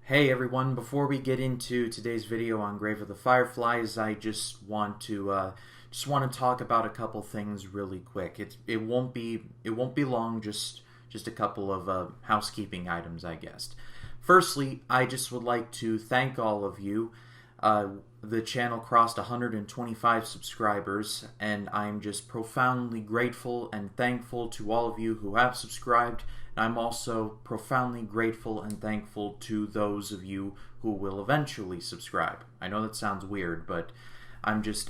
Hey everyone, before we get into today's video on Grave of the Fireflies, I just want to talk about a couple things really quick. It won't be long, just a couple of housekeeping items, I guess. Firstly, I just would like to thank all of you. The channel crossed 125 subscribers, and I'm just profoundly grateful and thankful to all of you who have subscribed. I'm also profoundly grateful and thankful to those of you who will eventually subscribe. I know that sounds weird, but I'm just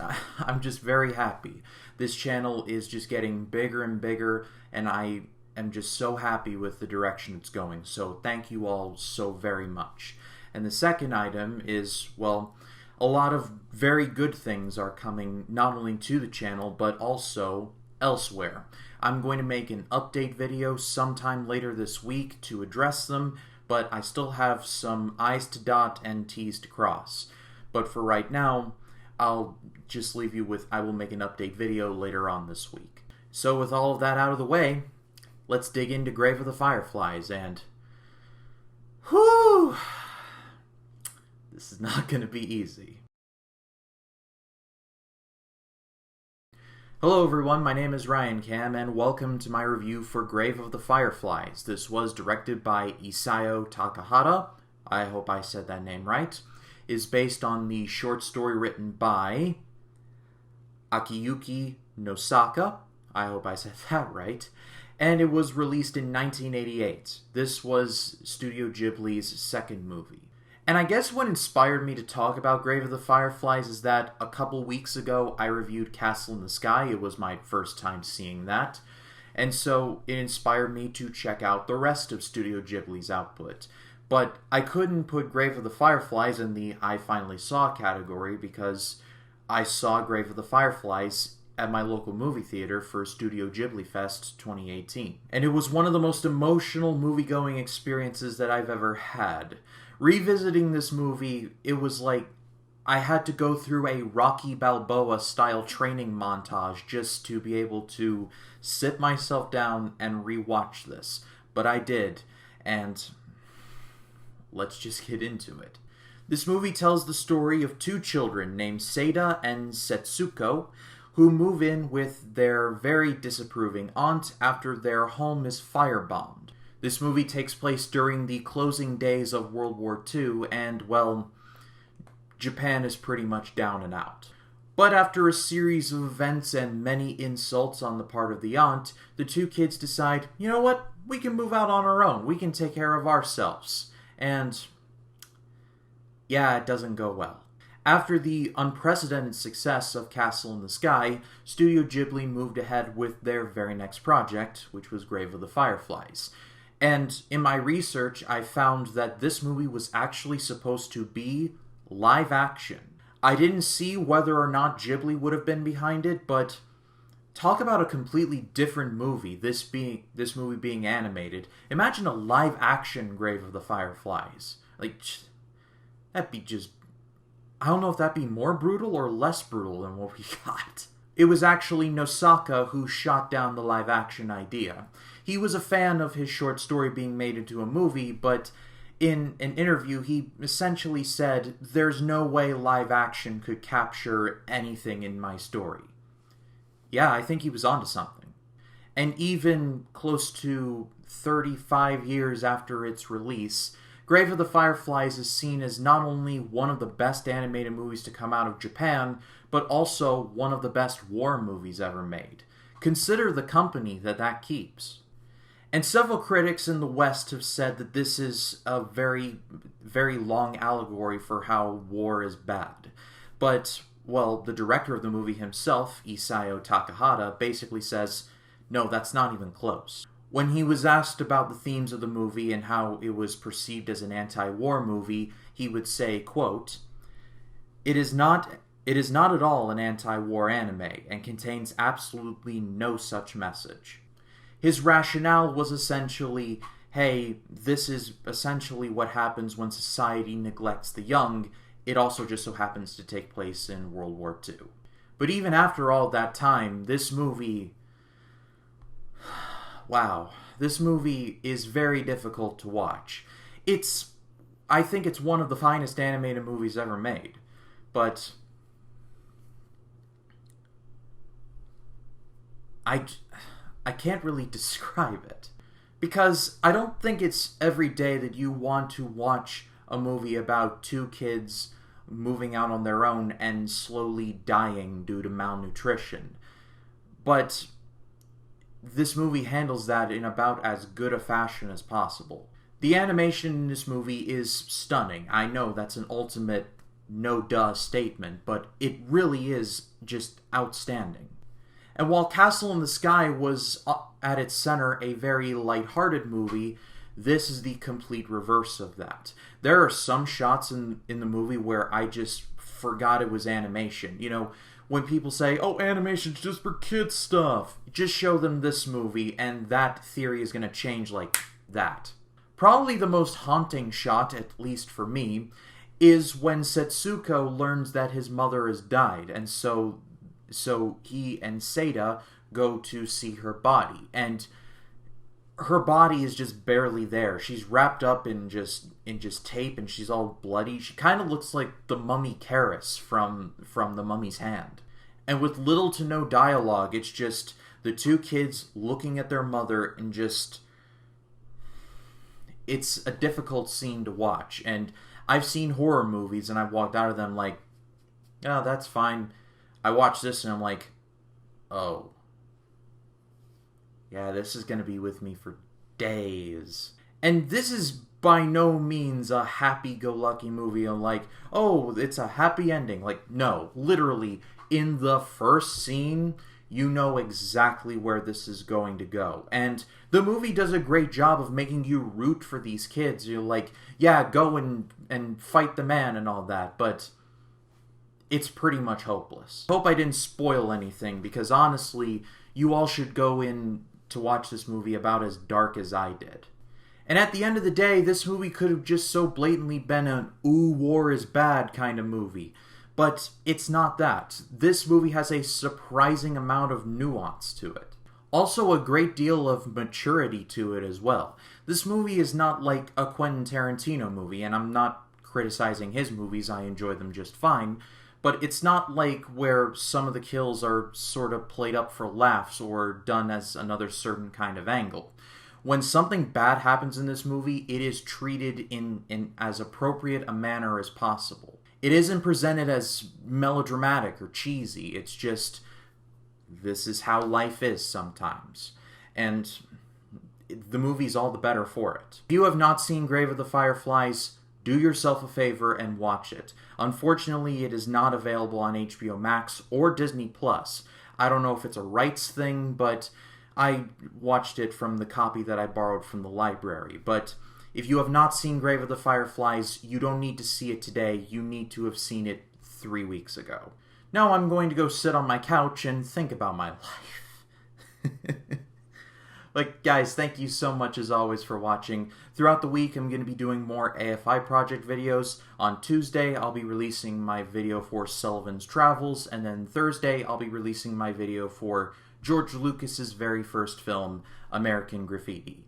very happy. This channel is just getting bigger and bigger, and I am just so happy with the direction it's going. So thank you all so very much. And the second item is, well, a lot of very good things are coming not only to the channel, but also elsewhere. I'm going to make an update video sometime later this week to address them, but I still have some I's to dot and T's to cross. But for right now, I'll just leave you with I will make an update video later on this week. So with all of that out of the way, let's dig into Grave of the Fireflies, and whew, this is not going to be easy. Hello everyone, my name is Ryan Cam, and welcome to my review for Grave of the Fireflies. This was directed by Isao Takahata, I hope I said that name right, is based on the short story written by Akiyuki Nosaka, I hope I said that right, and it was released in 1988. This was Studio Ghibli's second movie. And I guess what inspired me to talk about Grave of the Fireflies is that a couple weeks ago I reviewed Castle in the Sky. It was my first time seeing that. And so it inspired me to check out the rest of Studio Ghibli's output. But I couldn't put Grave of the Fireflies in the I finally saw category because I saw Grave of the Fireflies at my local movie theater for Studio Ghibli Fest 2018. And it was one of the most emotional movie-going experiences that I've ever had. Revisiting this movie, it was like I had to go through a Rocky Balboa-style training montage just to be able to sit myself down and rewatch this. But I did, and let's just get into it. This movie tells the story of two children named Seida and Setsuko, who move in with their very disapproving aunt after their home is firebombed. This movie takes place during the closing days of World War II, and, well, Japan is pretty much down and out. But after a series of events and many insults on the part of the aunt, the two kids decide, you know what, we can move out on our own, we can take care of ourselves. And, yeah, it doesn't go well. After the unprecedented success of Castle in the Sky, Studio Ghibli moved ahead with their very next project, which was Grave of the Fireflies. And in my research, I found that this movie was actually supposed to be live action. I didn't see whether or not Ghibli would have been behind it, but talk about a completely different movie, this movie being animated. Imagine a live action Grave of the Fireflies. Like, that'd be just, I don't know if that'd be more brutal or less brutal than what we got. It was actually Nosaka who shot down the live action idea. He was a fan of his short story being made into a movie, but in an interview he essentially said, there's no way live action could capture anything in my story. Yeah, I think he was onto something. And even close to 35 years after its release, Grave of the Fireflies is seen as not only one of the best animated movies to come out of Japan, but also one of the best war movies ever made. Consider the company that keeps. And several critics in the West have said that this is a very, very long allegory for how war is bad. But, well, the director of the movie himself, Isao Takahata, basically says, no, that's not even close. When he was asked about the themes of the movie and how it was perceived as an anti-war movie, he would say, quote, It is not at all an anti-war anime and contains absolutely no such message. His rationale was essentially, hey, this is essentially what happens when society neglects the young. It also just so happens to take place in World War II. But even after all that time, this movie, wow, this movie is very difficult to watch. It's I think it's one of the finest animated movies ever made. But I can't really describe it. Because I don't think it's every day that you want to watch a movie about two kids moving out on their own and slowly dying due to malnutrition. But this movie handles that in about as good a fashion as possible. The animation in this movie is stunning. I know that's an ultimate no-duh statement, but it really is just outstanding. And while Castle in the Sky was, at its center, a very lighthearted movie, this is the complete reverse of that. There are some shots in the movie where I just forgot it was animation. You know, when people say, oh, animation's just for kids stuff, just show them this movie, and that theory is going to change like that. Probably the most haunting shot, at least for me, is when Setsuko learns that his mother has died, and so he and Seda go to see her body, and her body is just barely there. She's wrapped up in just tape, and she's all bloody. She kind of looks like the mummy Karis from The Mummy's Hand. And with little to no dialogue, it's just the two kids looking at their mother and just... It's a difficult scene to watch, and I've seen horror movies, and I've walked out of them like, oh, that's fine. I watched this, and I'm like, oh. Yeah, this is going to be with me for days. And this is by no means a happy-go-lucky movie. I'm like, oh, it's a happy ending. Like, no, literally, in the first scene, you know exactly where this is going to go. And the movie does a great job of making you root for these kids. You're like, yeah, go and fight the man and all that, but it's pretty much hopeless. Hope I didn't spoil anything, because honestly, you all should go in to watch this movie about as dark as I did. And at the end of the day, this movie could have just so blatantly been an ooh, war is bad kind of movie. But it's not that. This movie has a surprising amount of nuance to it. Also a great deal of maturity to it as well. This movie is not like a Quentin Tarantino movie, and I'm not criticizing his movies, I enjoy them just fine, but it's not like where some of the kills are sort of played up for laughs or done as another certain kind of angle. When something bad happens in this movie, it is treated in as appropriate a manner as possible. It isn't presented as melodramatic or cheesy. It's just, this is how life is sometimes. And the movie's all the better for it. If you have not seen Grave of the Fireflies, do yourself a favor and watch it. Unfortunately, it is not available on HBO Max or Disney+. I don't know if it's a rights thing, but I watched it from the copy that I borrowed from the library. But if you have not seen Grave of the Fireflies, you don't need to see it today. You need to have seen it 3 weeks ago. Now I'm going to go sit on my couch and think about my life. Like, guys, thank you so much as always for watching. Throughout the week, I'm going to be doing more AFI project videos. On Tuesday, I'll be releasing my video for Sullivan's Travels, and then Thursday, I'll be releasing my video for George Lucas's very first film, American Graffiti.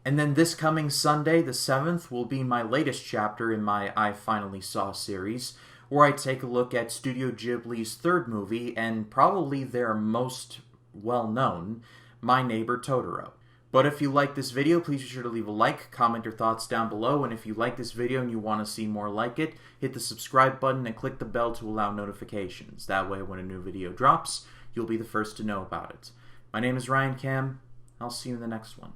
And then this coming Sunday, the 7th, will be my latest chapter in my I Finally Saw series, where I take a look at Studio Ghibli's third movie, and probably their most well-known, My Neighbor Totoro. But if you like this video, please be sure to leave a like, comment your thoughts down below, and if you like this video and you want to see more like it, hit the subscribe button and click the bell to allow notifications. That way, when a new video drops, you'll be the first to know about it. My name is Ryan Cam. I'll see you in the next one.